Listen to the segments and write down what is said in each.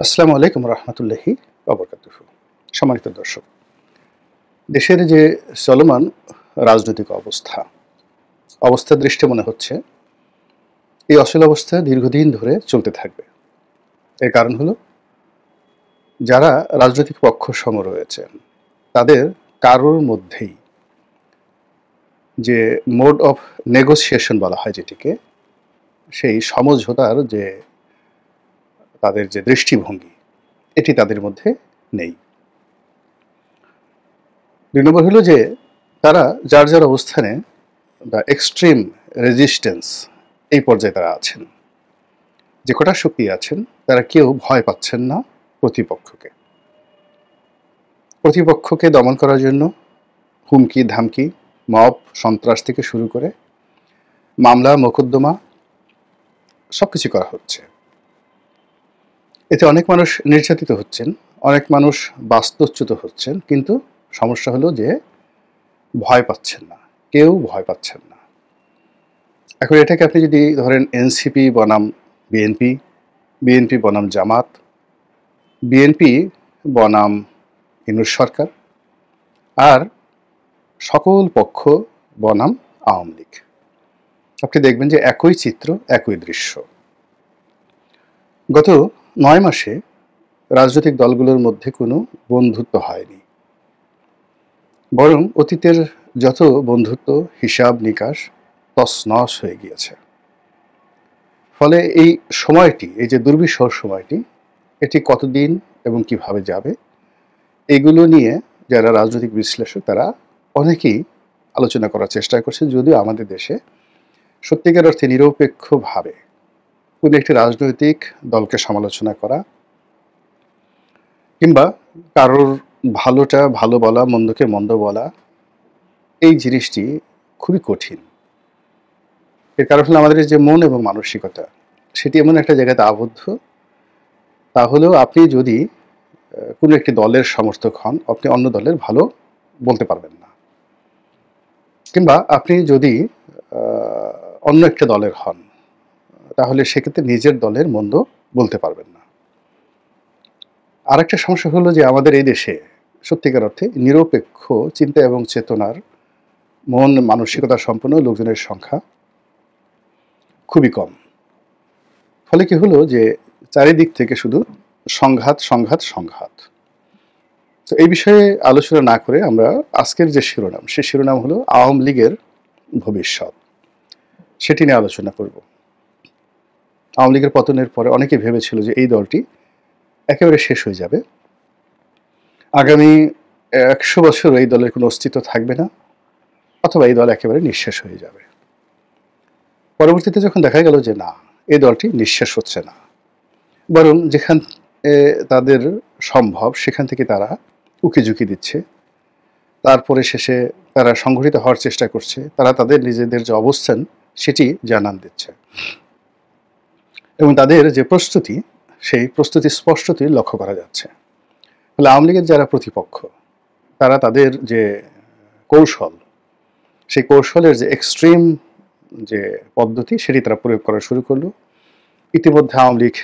আসসালামু আলাইকুম রহমতুল্লাহি ওয়া বারাকাতুহু। সম্মানিত দর্শক, দেশের যে চলমান রাজনৈতিক অবস্থার দৃষ্টে মনে হচ্ছে এই অচল অবস্থা দীর্ঘদিন ধরে চলতে থাকবে। এর কারণ হলো যারা রাজনৈতিক পক্ষসমূহ রয়েছেন তাদের কারোর মধ্যেই যে মোড অফ নেগোসিয়েশন বলা হয় যেটিকে, সেই সমঝোতার যে তাদের যে দৃষ্টিভঙ্গি এটি তাদের মধ্যে নেই। ২ নম্বর হলো যে তারা যার যার অবস্থানে বা এক্সট্রিম রেজিস্ট্যান্স এই পর্যায়ে তারা আছেন। যে কটা শক্তি আছেন তারা কেউ ভয় পাচ্ছেন না প্রতিপক্ষকে। প্রতিপক্ষকে দমন করার জন্য হুমকি ধামকি, মব সন্ত্রাস থেকে শুরু করে মামলা মোকদ্দমা সবকিছু করা হচ্ছে। এতে অনেক মানুষ নির্যাতিত হচ্ছেন, অনেক মানুষ বাস্তুচ্যুত হচ্ছেন, কিন্তু সমস্যা হলো যে ভয় পাচ্ছেন না, কেউ ভয় পাচ্ছেন না। এখন এটাকে আপনি যদি ধরেন এনসিপি বনাম বিএনপি, বিএনপি বনাম জামাত, বিএনপি বনাম ইউনূস সরকার, আর সকল পক্ষ বনাম আওয়ামী লীগ, আপনি দেখবেন যে একই চিত্র, একই দৃশ্য। গত ৯ মাসে রাজনৈতিক দলগুলোর মধ্যে কোনো বন্ধুত্ব হয়নি, বরং অতীতের যত বন্ধুত্ব হিসাব নিকাশ তছনছ হয়ে গিয়েছে। ফলে এই সময়টি, এই যে দুর্বিষহ সময়টি, এটি কতদিন এবং কিভাবে যাবে এগুলো নিয়ে যারা রাজনৈতিক বিশ্লেষক তারা অনেকেই আলোচনা করার চেষ্টা করছে। যদিও আমাদের দেশে সত্যিকার অর্থে নিরপেক্ষভাবে কোনো একটি রাজনৈতিক দলকে সমালোচনা করা কিংবা কারোর ভালোটা ভালো বলা, মন্দকে মন্দ বলা, এই জিনিসটি খুবই কঠিন। এর কারণ হলো আমাদের যে মন এবং মানসিকতা সেটি এমন একটা জায়গাতে আবদ্ধ, তাহলেও আপনি যদি কোনো একটি দলের সমর্থক হন, আপনি অন্য দলের ভালো বলতে পারবেন না, কিংবা আপনি যদি অন্য একটা দলের হন তাহলে সেক্ষেত্রে নিজের দলের মন্দ বলতে পারবেন না। আর একটা সমস্যা হলো যে আমাদের এই দেশে সত্যিকার অর্থে নিরপেক্ষ চিন্তা এবং চেতনার মন মানসিকতা সম্পন্ন লোকজনের সংখ্যা খুবই কম। ফলে কি হলো যে চারিদিক থেকে শুধু সংঘাত সংঘাত সংঘাত। তো এই বিষয়ে আলোচনা না করে আমরা আজকের যে শিরোনাম, সেই শিরোনাম হলো আওয়ামী লীগের ভবিষ্যৎ, সেটি নিয়ে আলোচনা করব। আওয়ামী লীগের পতনের পরে অনেকে ভেবেছিল যে এই দলটি একেবারে শেষ হয়ে যাবে, আগামী ১০০ বছর এই দলের কোনো অস্তিত্ব থাকবে না, অথবা এই দল একেবারে নিঃশেষ হয়ে যাবে। পরবর্তীতে যখন দেখা গেল যে না, এই দলটি নিঃশেষ হচ্ছে না, বরং যেখান তাদের সম্ভব সেখান থেকে তারা উকিঝুঁকি দিচ্ছে, তারপরে শেষে তারা সংগঠিত হওয়ার চেষ্টা করছে, তারা তাদের নিজেদের যে অবস্থান সেটি জানান দিচ্ছে, এবং তাদের যে প্রস্তুতি সেই প্রস্তুতি স্পষ্টতই লক্ষ্য করা যাচ্ছে। ফলে আওয়ামী লীগের যারা প্রতিপক্ষ তারা তাদের যে কৌশল, সেই কৌশলের যে এক্সট্রিম যে পদ্ধতি সেটি তারা প্রয়োগ করা শুরু করলো। ইতিমধ্যে আওয়ামী লীগ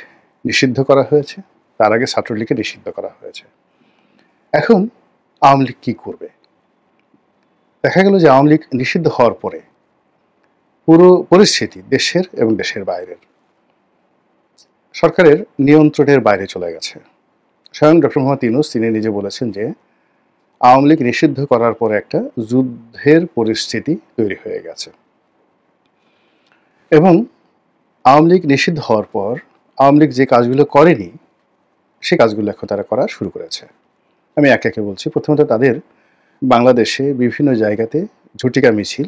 নিষিদ্ধ করা হয়েছে, তার আগে ছাত্রলীগকে নিষিদ্ধ করা হয়েছে। এখন আওয়ামী লীগ কী করবে? দেখা গেল যে আওয়ামী লীগ নিষিদ্ধ হওয়ার পরে পুরো পরিস্থিতি দেশের এবং দেশের বাইরের সরকারের নিয়ন্ত্রণের বাইরে চলে গেছে। স্বয়ং ডক্টর মোহাম্মদ ইউনূস তিনি নিজে বলেছেন যে আওয়ামী লীগ নিষিদ্ধ করার পরে একটা যুদ্ধের পরিস্থিতি তৈরি হয়ে গেছে, এবং আওয়ামী লীগ নিষিদ্ধ হওয়ার পর আওয়ামী লীগ যে কাজগুলো করেনি সে কাজগুলো এখন তারা করা শুরু করেছে। আমি একে একে বলছি। প্রথমত তাদের বাংলাদেশে বিভিন্ন জায়গাতে ঝটিকা মিছিল,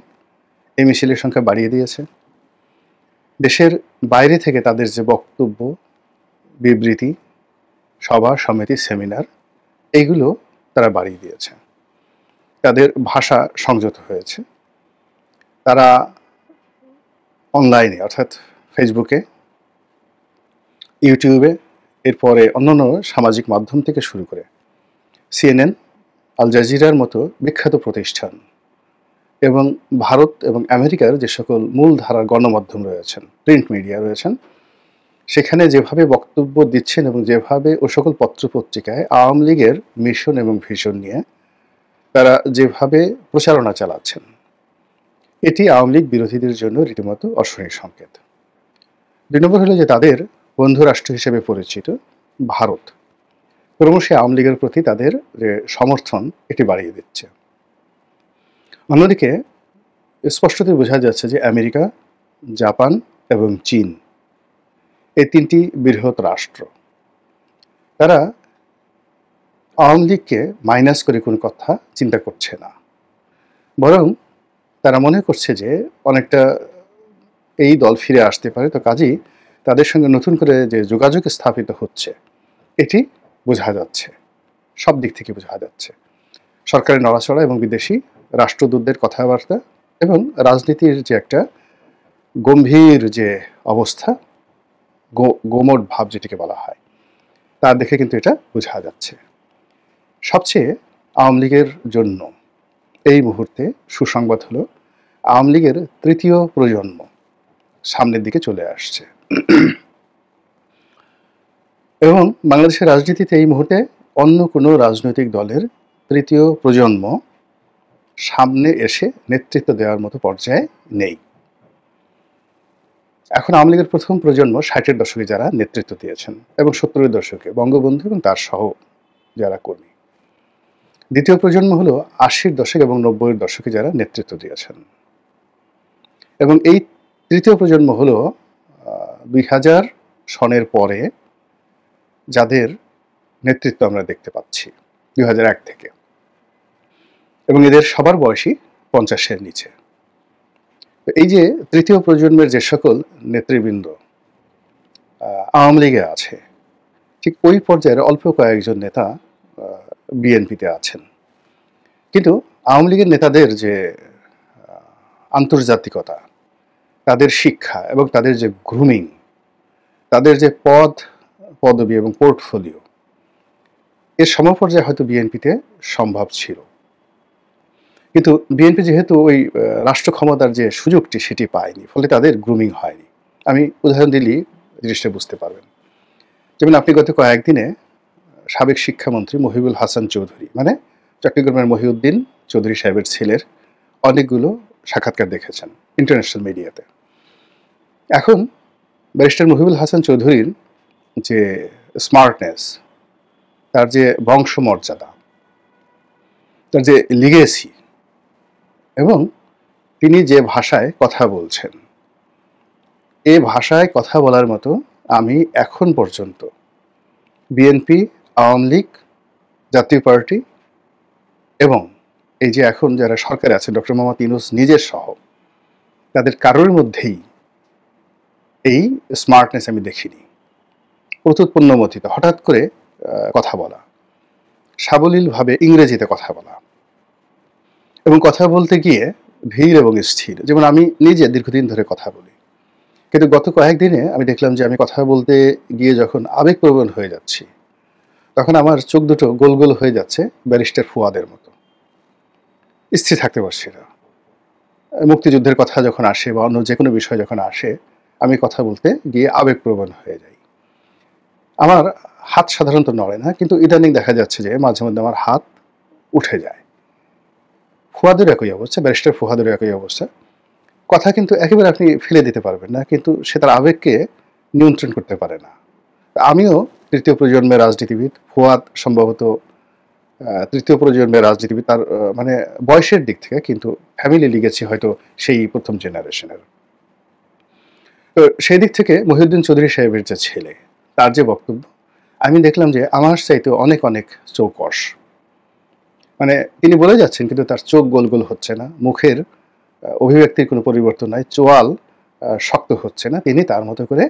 এই মিছিলের সংখ্যা বাড়িয়ে দিয়েছে। দেশের বাইরে থেকে তাদের যে বক্তব্য, বিবৃতি, সভা সমিতি, সেমিনার, এইগুলো তারা বাড়িয়ে দিয়েছে। তাদের ভাষা সংযত হয়েছে। তারা অনলাইনে অর্থাৎ ফেসবুকে, ইউটিউবে, এরপরে অন্যান্য সামাজিক মাধ্যম থেকে শুরু করে CNN, আল জাজিরার মতো বিখ্যাত প্রতিষ্ঠান এবং ভারত এবং আমেরিকার যে সকল মূলধারার গণমাধ্যম রয়েছেন, প্রিন্ট মিডিয়া রয়েছেন, সেখানে যেভাবে বক্তব্য দিচ্ছেন এবং যেভাবে ও সকল পত্রপত্রিকায় আওয়ামী লীগের মিশন এবং ভিশন নিয়ে তারা যেভাবে প্রচারণা চালাচ্ছেন, এটি আওয়ামী লীগ বিরোধীদের জন্য রীতিমতো অশনির সংকেত। ২ নম্বর হলো যে তাদের বন্ধু রাষ্ট্র হিসেবে পরিচিত ভারত ক্রমশই আওয়ামী লীগের প্রতি তাদের যে সমর্থন এটি বাড়িয়ে দিচ্ছে। অন্যদিকে স্পষ্টতই বোঝা যাচ্ছে যে আমেরিকা, জাপান এবং চীন, এই ৩টি বৃহৎ রাষ্ট্র, তারা আওয়ামী লীগকে মাইনাস করে কোনো কথা চিন্তা করছে না, বরং তারা মনে করছে যে অনেকটা এই দল ফিরে আসতে পারে। তো কাজেই তাদের সঙ্গে নতুন করে যে যোগাযোগ স্থাপিত হচ্ছে, এটি বোঝা যাচ্ছে, সব দিক থেকে বোঝা যাচ্ছে। সরকারের নড়াচড়া এবং বিদেশি রাষ্ট্রদূতদের কথাবার্তা এবং রাজনীতির যে একটা গম্ভীর যে অবস্থা, গোমট ভাব যেটিকে বলা হয়, তার দেখে কিন্তু এটা বোঝা যাচ্ছে। সবচেয়ে আওয়ামী লীগের জন্য এই মুহূর্তে সুসংবাদ হলো আওয়ামী লীগের ৩য় প্রজন্ম সামনের দিকে চলে আসছে এবং বাংলাদেশের রাজনীতিতে এই মুহূর্তে অন্য কোনো রাজনৈতিক দলের ৩য় প্রজন্ম সামনে এসে নেতৃত্ব দেওয়ার মতো পর্যায়ে নেই। এখন আওয়ামী লীগের প্রথম প্রজন্ম ৬০-এর দশকে যারা নেতৃত্ব দিয়েছেন এবং ৭০-এর দশকে বঙ্গবন্ধু এবং তার সহ যারা কর্মী। দ্বিতীয় প্রজন্ম হলো ৮০-এর দশক এবং ৯০-এর দশকে যারা নেতৃত্ব দিয়েছেন এবং এই তৃতীয় প্রজন্ম হলো ২০০০ সনের পরে যাদের নেতৃত্ব আমরা দেখতে পাচ্ছি ২০০১ থেকে, এবং এদের সবার বয়সই ৫০-এর নিচে। এই যে তৃতীয় প্রজন্মের যে সকল নেতৃবৃন্দ আওয়ামী লীগে আছে, ঠিক ওই পর্যায়ের অল্প কয়েকজন নেতা বিএনপিতে আছেন। কিন্তু আওয়ামী লীগের নেতাদের যে আন্তর্জাতিকতা, তাদের শিক্ষা এবং তাদের যে গ্রুমিং, তাদের যে পদবি এবং পোর্টফোলিও, এর সমপর্যায়ে হয়তো বিএনপিতে সম্ভব ছিল। কিন্তু বিএনপি যেহেতু ওই রাষ্ট্র ক্ষমতার যে সুযোগটি সেটি পায়নি, ফলে তাদের গ্রুমিং হয়নি। আমি উদাহরণ দিলেই জিনিসটা বুঝতে পারবেন। যেমন আপনি গত কয়েকদিনে সাবেক শিক্ষামন্ত্রী মহিবুল হাসান চৌধুরী, মানে চট্টগ্রামের মহিউদ্দিন চৌধুরী সাহেবের ছেলের অনেকগুলো সাক্ষাৎকার দেখেছেন ইন্টারন্যাশনাল মিডিয়াতে। এখন ব্যারিস্টার মহিবুল হাসান চৌধুরীর যে স্মার্টনেস, তার যে বংশমর্যাদা, তার যে লিগেসি এবং তিনি যে ভাষায় কথা বলছেন, এ ভাষায় কথা বলার মতো আমি এখন পর্যন্ত বিএনপি, আওয়ামী লীগ, জাতীয় পার্টি এবং এই যে এখন যারা সরকারে আছে ডক্টর মোহাম্মদ ইউনূস নিজের সহ, তাদের কারোর মধ্যেই এই স্মার্টনেস আমি দেখিনি। প্রত্যুৎপন্নমতিত হঠাৎ করে কথা বলা, সাবলীলভাবে ইংরেজিতে কথা বলা এবং কথা বলতে গিয়ে ধীর এবং স্থির। যেমন আমি নিজে দীর্ঘদিন ধরে কথা বলি, কিন্তু গত কয়েকদিনে আমি দেখলাম যে আমি কথা বলতে গিয়ে যখন আবেগপ্রবণ হয়ে যাচ্ছি, তখন আমার চোখ দুটো গোল গোল হয়ে যাচ্ছে ব্যারিস্টার ফুয়াদের মতো, স্থির থাকতে পারছি না। মুক্তিযুদ্ধের কথা যখন আসে বা অন্য যে কোনো বিষয় যখন আসে, আমি কথা বলতে গিয়ে আবেগপ্রবণ হয়ে যাই। আমার হাত সাধারণত নড়ে না, কিন্তু ইদানিং দেখা যাচ্ছে যে মাঝে মধ্যে আমার হাত উঠে যায়। ফুয়াদের একই অবস্থা, ব্যারিস্টার ফুয়াদের একই অবস্থা। কথা কিন্তু একেবারে আপনি ফেলে দিতে পারবেন না, কিন্তু সে তার আবেগকে নিয়ন্ত্রণ করতে পারে না। আমিও তৃতীয় প্রজন্মের রাজনীতিবিদ, ফুয়াদ সম্ভবত তৃতীয় প্রজন্মের রাজনীতিবিদ, তার মানে বয়সের দিক থেকে, কিন্তু ফ্যামিলি লিগেছি হয়তো সেই প্রথম জেনারেশনের। তো সেই দিক থেকে মহিউদ্দিন চৌধুরী সাহেবের যে ছেলে, তার যে বক্তব্য, আমি দেখলাম যে আমার চাইতে অনেক অনেক চৌকস। মানে তিনি বলে যাচ্ছেন কিন্তু তার চোখ গোল গোল হচ্ছে না, মুখের অভিব্যক্তির কোনো পরিবর্তন নাই, চোয়াল শক্ত হচ্ছে না। তিনি তার মতো করে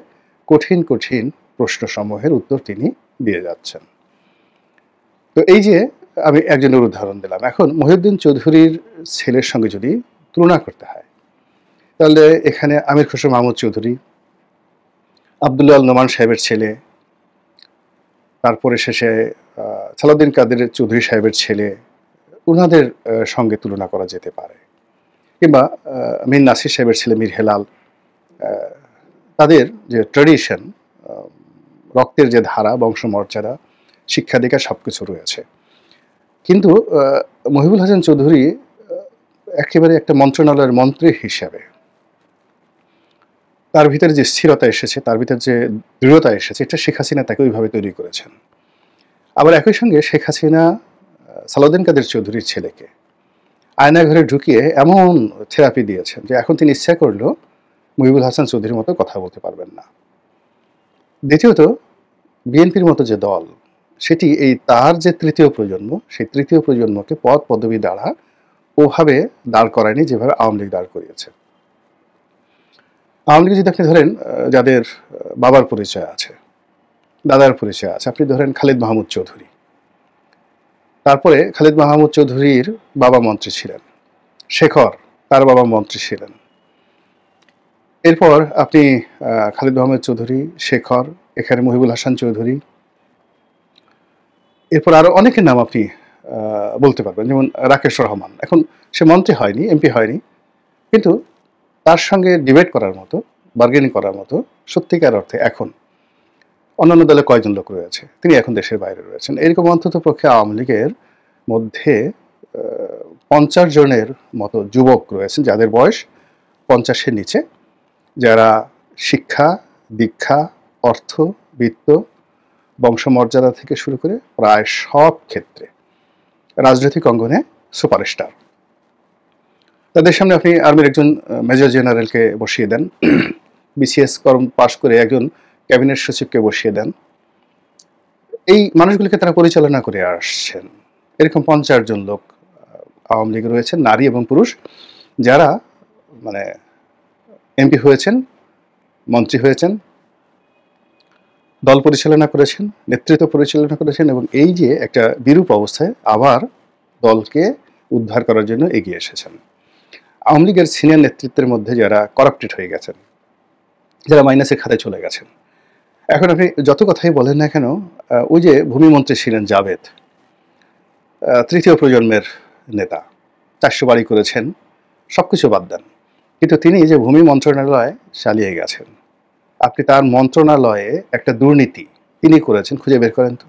কঠিন কঠিন প্রশ্নসমূহের উত্তর তিনি দিয়ে যাচ্ছেন। তো এই যে আমি একজনের উদাহরণ দিলাম, এখন মহিউদ্দিন চৌধুরীর ছেলের সঙ্গে যদি তুলনা করতে হয়, তাহলে এখানে আমির খসরু মাহমুদ চৌধুরী, আবদুল্লাহ আল নোমান সাহেবের ছেলে, তারপরে শেষে সালাউদ্দিন কাদের চৌধুরী সাহেবের ছেলে, ওনাদের সঙ্গে তুলনা করা যেতে পারে। কিংবা মীর নাসির সাহেবের ছেলে মীর হেলাল, তাদের যে ট্র্যাডিশন, রক্তের যে ধারা, বংশমর্যাদা, শিক্ষাদীক্ষা সবকিছু রয়েছে। কিন্তু মহিবুল হাসান চৌধুরী একেবারে একটা মন্ত্রণালয়ের মন্ত্রী হিসাবে তার ভিতরে যে স্থিরতা এসেছে, তার ভিতরে যে দৃঢ়তা এসেছে, এটা শেখ হাসিনা তাকে ওইভাবে তৈরি করেছেন। আবার একই সঙ্গে শেখ হাসিনা সালাউদ্দিন কাদের চৌধুরীর ছেলেকে আয়নাঘরে ঢুকিয়ে এমন থেরাপি দিয়েছেন যে এখন তিনি ইচ্ছা করলেও মহিবুল হাসান চৌধুরীর মতো কথা বলতে পারবেন না। দ্বিতীয়ত, বিএনপির মতো যে দল, সেটি এই তার যে তৃতীয় প্রজন্ম, সেই তৃতীয় প্রজন্মকে পদ পদবি দ্বারা ওভাবে দাঁড় করায়নি যেভাবে আওয়ামী লীগ দাঁড় করিয়েছে। আওয়ামী লীগ যদি আপনি ধরেন যাদের বাবার পরিচয় আছে, দাদার পরিচয় আছে, আপনি ধরেন খালিদ মাহমুদ চৌধুরী, তারপরে খালিদ মাহমুদ চৌধুরীর বাবা মন্ত্রী ছিলেন, শেখর তার বাবা মন্ত্রী ছিলেন, এরপর আপনি খালিদ মাহমুদ চৌধুরী, শেখর, এখানে মহিবুল হাসান চৌধুরী, এরপর আরো অনেকের নাম আপনি বলতে পারবেন, যেমন রাকেশ রহমান। এখন সে মন্ত্রী হয়নি, এমপি হয়নি, কিন্তু তার সঙ্গে ডিবেট করার মতো, বার্গেনিং করার মতো সত্যিকার অর্থে এখন অন্যান্য দলে কয়জন লোক রয়েছে, তিনি এখন দেশের বাইরে রয়েছেন। এরকম অন্তত পক্ষে আওয়ামী লীগের মধ্যে 50 জনের মতো যুবক রয়েছেন যাদের বয়স 50-এর নিচে, যারা শিক্ষা, দীক্ষা, অর্থ, বিত্ত, বংশমর্যাদা থেকে শুরু করে প্রায় সব ক্ষেত্রে রাজনৈতিক অঙ্গনে সুপারস্টার। তাদের সামনে আপনি আর্মির একজন মেজর জেনারেলকে বসিয়ে দেন, বিসিএস কর্ম পাশ করে একজন ক্যাবিনেট সচিবকে বসিয়ে দেন, এই মানুষগুলিকে তারা পরিচালনা করে আসছেন। এরকম 50 জন লোক আওয়ামী লীগ রয়েছেন, নারী এবং পুরুষ, যারা মানে এমপি হয়েছেন, মন্ত্রী হয়েছেন, দল পরিচালনা করেছেন, নেতৃত্ব পরিচালনা করেছেন, এবং এই যে একটা বিরূপ অবস্থায় আবার দলকে উদ্ধার করার জন্য এগিয়ে এসেছেন। আওয়ামী লীগের সিনিয়র নেতৃত্বের মধ্যে যারা করাপ্টেড হয়ে গেছেন, যারা মাইনাসের খাতায় চলে গেছেন, এখন আপনি যত কথাই বলেন না কেন, ওই যে ভূমিমন্ত্রী ছিলেন জাভেদ, তৃতীয় প্রজন্মের নেতা, 400 বাড়ি করেছেন, সবকিছু বাদ দেন, কিন্তু তিনি যে ভূমি মন্ত্রণালয় চালিয়ে গেছেন, আপনি তার মন্ত্রণালয়ে একটা দুর্নীতি তিনি করেছেন খুঁজে বের করেন তো,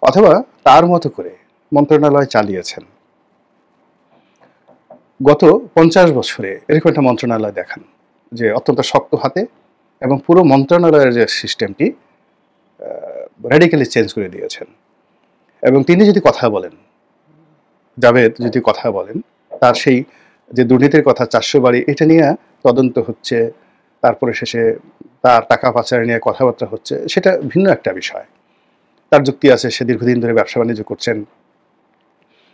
অথবা তার মতো করে মন্ত্রণালয় চালিয়েছেন। গত 50 বছরে এরকম একটা মন্ত্রণালয় দেখান যে অত্যন্ত শক্ত হাতে, এবং পুরো মন্ত্রণালয়ের যে সিস্টেমটি র্যাডিক্যালি চেঞ্জ করে দিয়েছেন। এবং তিনি যদি কথা বলেন, জাভেদ যদি কথা বলেন, তার সেই যে দুর্নীতির কথা 400 বাড়ি, এটা নিয়ে তদন্ত হচ্ছে, তারপরে শেষে তার টাকা পাচার নিয়ে কথাবার্তা হচ্ছে, সেটা ভিন্ন একটা বিষয়। তার যুক্তি আছে, সে দীর্ঘদিন ধরে ব্যবসা বাণিজ্য করছেন,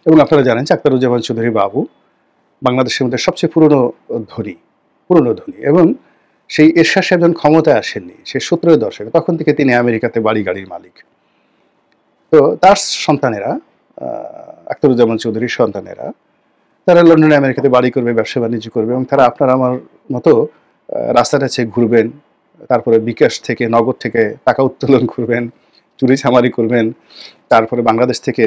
এবং আপনারা জানেন যে আখতারুজ্জামান চৌধুরী বাবু বাংলাদেশের মধ্যে সবচেয়ে পুরনো ধনী, এবং সেই এরশাদ সাহেব যখন ক্ষমতায় আসেননি, সে 17 দশকে, তখন থেকে তিনি আমেরিকাতে বাড়ি গাড়ির মালিক। তো তার সন্তানেরা, আখতারুজ্জামান চৌধুরীর সন্তানেরা, তারা লন্ডনে আমেরিকাতে বাড়ি করবে, ব্যবসা বাণিজ্য করবে, এবং তারা আপনার আমার মতো রাস্তাটা ঘুরবেন, তারপরে বিকাশ থেকে, নগদ থেকে টাকা উত্তোলন করবেন, চুরি চামারি করবেন, তারপরে বাংলাদেশ থেকে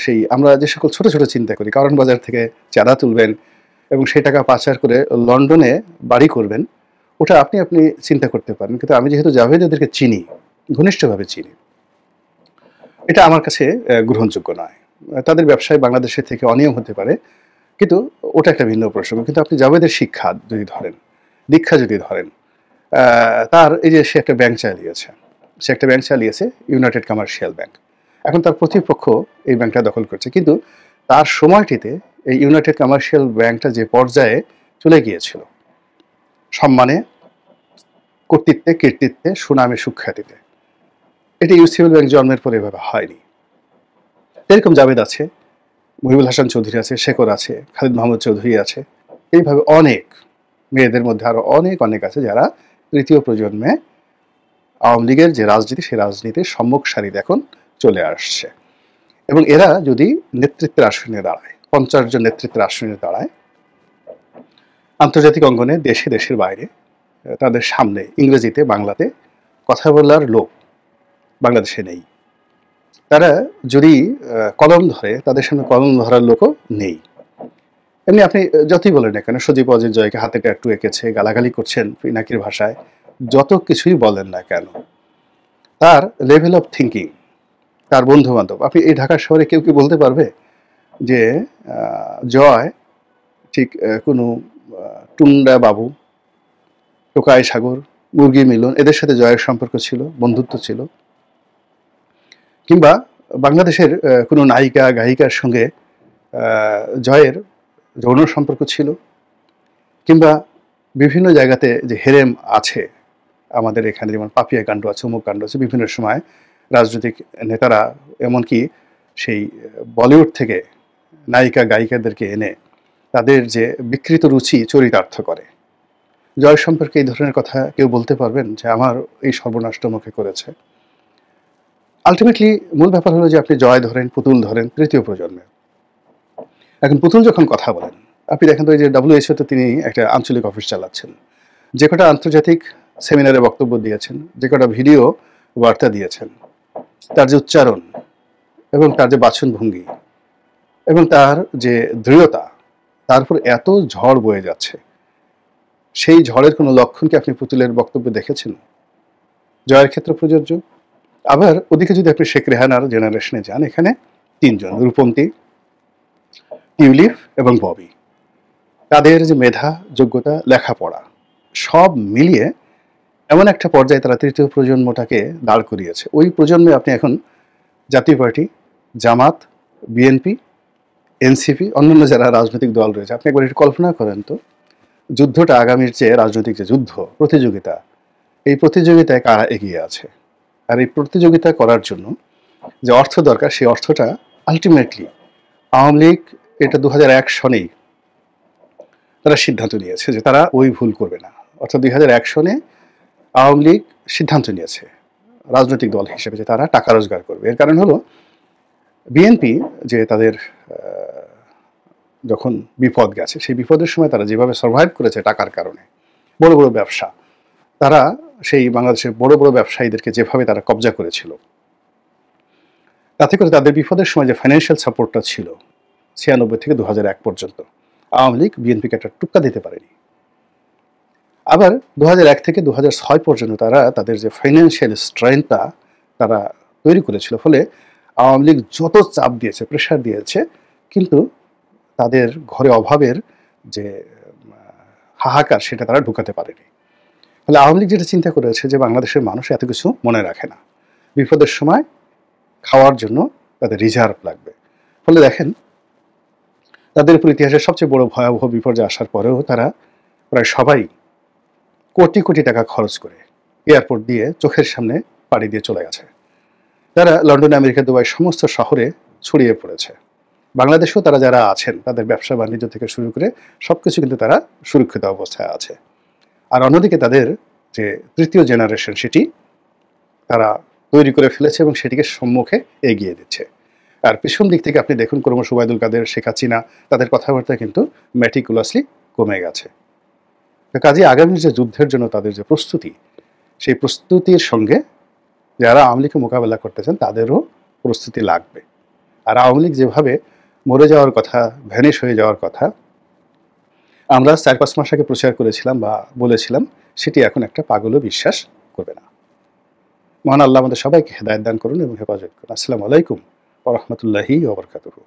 সেই আমরা যে সকল ছোট ছোট চিন্তা করি, কারণ বাজার থেকে চাঁদা তুলবেন এবং সেই টাকা পাচার করে লন্ডনে বাড়ি করবেন, ওটা আপনি চিন্তা করতে পারেন। কিন্তু আমি যেহেতু জাভেদ এদেরকে চিনি, ঘনিষ্ঠভাবে চিনি, এটা আমার কাছে গ্রহণযোগ্য নয়। তাদের ব্যবসায় বাংলাদেশের থেকে অনিয়ম হতে পারে, কিন্তু ওটা একটা ভিন্ন প্রসঙ্গ। কিন্তু আপনি জাভেদের শিক্ষা যদি ধরেন, দীক্ষা যদি ধরেন, তার এই যে সে একটা ব্যাংক চালিয়েছে, ইউনাইটেড কমার্শিয়াল ব্যাংক। এখন তার প্রতিপক্ষ এই ব্যাংকটা দখল করছে, কিন্তু তার সময়টিতে এই ইউনাইটেড কমার্শিয়াল ব্যাংকটা যে পর্যায়ে চলে গিয়েছিল, সম্মানে, কর্তৃত্বে, কীর্তিত্বে, সুনামে, সুখ্যাতিতে, এটি ইউসিবি ব্যাংক জন্মের পরে এভাবে হয়নি। এরকম জাভেদ আছে, মহিবুল হাসান চৌধুরী আছে, শেখর আছে, খালিদ মাহমুদ চৌধুরী আছে, এইভাবে অনেক মেয়েদের মধ্যে আরো অনেক আছে যারা তৃতীয় প্রজন্মে আওয়ামী লীগের যে রাজনীতি, সেই রাজনীতির সম্মুখ সারিতে এখন চলে আসছে। এবং এরা যদি নেতৃত্বের আসনে দাঁড়ায়, 50 জন নেতৃত্বের আসনে দাঁড়ায়, আন্তর্জাতিক অঙ্গনে, দেশের বাইরে, তাদের সামনে ইংরেজিতে, বাংলাতে কথা বলার লোক বাংলাদেশে নেই। তারা যদি কলম ধরে, তাদের সামনে কলম ধরার লোকও নেই। এমনি আপনি যতই বলেন না কেন, সজীব অজিত জয়কে হাতে ট্যাটু এঁকেছে, গালাগালি করছেন পিনাকির ভাষায়, যত কিছুই বলেন না কেন, তার লেভেল অফ থিঙ্কিং, তার বন্ধু বান্ধব, আপনি এই ঢাকা শহরে কেউ কি বলতে পারবে যে জয় ঠিক কোনো টুন্ডা বাবু, টোকাই সাগর, মুরগি মিলন এদের সাথে জয়ের সম্পর্ক ছিল, বন্ধুত্ব ছিল, কিংবা বাংলাদেশের কোনো নায়িকা গায়িকার সঙ্গে জয়ের যৌন সম্পর্ক ছিল, কিংবা বিভিন্ন জায়গাতে যে হেরেম আছে আমাদের এখানে, যেমন পাপিয়া কাণ্ড আছে, অমুক কাণ্ড আছে, বিভিন্ন সময় রাজনৈতিক নেতারা এমনকি সেই বলিউড থেকে নায়িকা গায়িকাদেরকে এনে তাদের যে বিকৃত রুচি চরিতার্থ করে। জয় সম্পর্কে এই ধরনের কথা কেউ বলতে পারবেন যে আমার এই সর্বনাষ্ট মুখে করেছে? আলটিমেটলি মূল ব্যাপার হলো যে আপনি জয় ধরেন, পুতুল ধরেন, তৃতীয় প্রজন্মে। এখন পুতুল যখন কথা বলেন, আপনি দেখেন তো এই যে WHO তে তিনি একটা আঞ্চলিক অফিস চালাচ্ছেন, যে কটা আন্তর্জাতিক সেমিনারে বক্তব্য দিয়েছেন, যে কটা ভিডিও বার্তা দিয়েছেন, তার যে উচ্চারণ এবং তার যে বাচনভঙ্গি এবং তার যে দৃঢ়তা, তার উপর এত ঝড় বয়ে যাচ্ছে, সেই ঝড়ের কোনো লক্ষণ কি আপনি পুতুলের বক্তব্যে দেখেছেন? জয়ের ক্ষেত্রে প্রযোজ্য। আবার ওদিকে যদি আপনি শেখ রেহানার জেনারেশনে যান, এখানে তিনজন, রূপন্তী, টিউলিপ এবং ববি, তাদের যে মেধা, যোগ্যতা, লেখাপড়া সব মিলিয়ে এমন একটা পর্যায়ে তারা তৃতীয় প্রজন্মটাকে দাঁড় করিয়েছে। ওই প্রজন্মে আপনি এখন জাতীয় পার্টি, জামাত, বিএনপি, এনসিপি, অন্যান্য যারা রাজনৈতিক দল রয়েছে, আপনি একবার একটু কল্পনা করেন তো, যুদ্ধটা আগামীর যে রাজনৈতিক যে যুদ্ধ প্রতিযোগিতা, এই প্রতিযোগিতায় কারা এগিয়ে আছে, আর এই প্রতিযোগিতা করার জন্য যে অর্থ দরকার, সেই অর্থটা আলটিমেটলি আওয়ামী লীগ এটা 2001 সনেই তারা সিদ্ধান্ত নিয়েছে যে তারা ওই ভুল করবে না। অর্থাৎ 2001 সনে আওয়ামী লীগ সিদ্ধান্ত নিয়েছে রাজনৈতিক দল হিসেবে যে তারা টাকা রোজগার করবে। এর কারণ হলো বিএনপি যে তাদের যখন বিপদ গেছে, সেই বিপদের সময় তারা যেভাবে সার্ভাইভ করেছে টাকার কারণে, বড় বড় ব্যবসা, তারা সেই বাংলাদেশের বড় বড় ব্যবসায়ীদেরকে যেভাবে তারা কবজা করেছিল, তাতে করে তাদের বিপদের সময় যে ফাইন্যান্সিয়াল সাপোর্টটা ছিল 96 থেকে 2001 পর্যন্ত, আওয়ামী লীগ বিএনপিকে একটা টুক্কা দিতে পারেনি। আবার 2001 থেকে 2006 পর্যন্ত তারা তাদের যে ফাইন্যান্সিয়াল স্ট্রেংথটা তারা তৈরি করেছিল, ফলে আওয়ামী লীগ যত চাপ দিয়েছে, প্রেশার দিয়েছে, কিন্তু তাদের ঘরে অভাবের যে হাহাকার সেটা তারা ঢুকাতে পারেনি। ফলে আওয়ামী লীগ যেটা চিন্তা করেছে যে বাংলাদেশের মানুষ এত কিছু মনে রাখে না, বিপদের সময় খাওয়ার জন্য তাদের রিজার্ভ লাগবে। ফলে দেখেন তাদের উপর ইতিহাসের সবচেয়ে বড় ভয়াবহ বিপর্যয় আসার পরেও তারা প্রায় সবাই কোটি কোটি টাকা খরচ করে এয়ারপোর্ট দিয়ে চোখের সামনে পাড়ি দিয়ে চলে গেছে। তারা লন্ডন, আমেরিকা, দুবাই সমস্ত শহরে ছড়িয়ে পড়েছে। বাংলাদেশেও তারা যারা আছেন তাদের ব্যবসা বাণিজ্য থেকে শুরু করে সবকিছু কিন্তু তারা সুরক্ষিত অবস্থায় আছে। আর অন্যদিকে তাদের যে তৃতীয় জেনারেশন, সেটি তারা তৈরি করে ফেলেছে এবং সেটিকে সম্মুখে এগিয়ে দিচ্ছে। আর পিছন দিক থেকে আপনি দেখুন ক্রমশ ওবায়দুল কাদের, শেখ হাসিনা, তাদের কথাবার্তা কিন্তু ম্যাটিকুলাসলি কমে গেছে। কাজে আগামী যে যুদ্ধের জন্য তাদের যে প্রস্তুতি, সেই প্রস্তুতির সঙ্গে যারা আওয়ামী লীগকে মোকাবেলা করতেছেন তাদেরও প্রস্তুতি লাগবে। আর আওয়ামী লীগ যেভাবে মরে যাওয়ার কথা, ভ্যানিশ হয়ে যাওয়ার কথা আমরা 4-5 মাস আগে প্রচার করেছিলাম বা বলেছিলাম, সেটি এখন একটা পাগলও বিশ্বাস করবে না। মহান আল্লাহ আমাদের সবাইকে হেদায়েত দান করুন এবং হেফাজত করুন। আসসালামু আলাইকুম ওয়া রাহমাতুল্লাহি ওয়া বারাকাতুহু।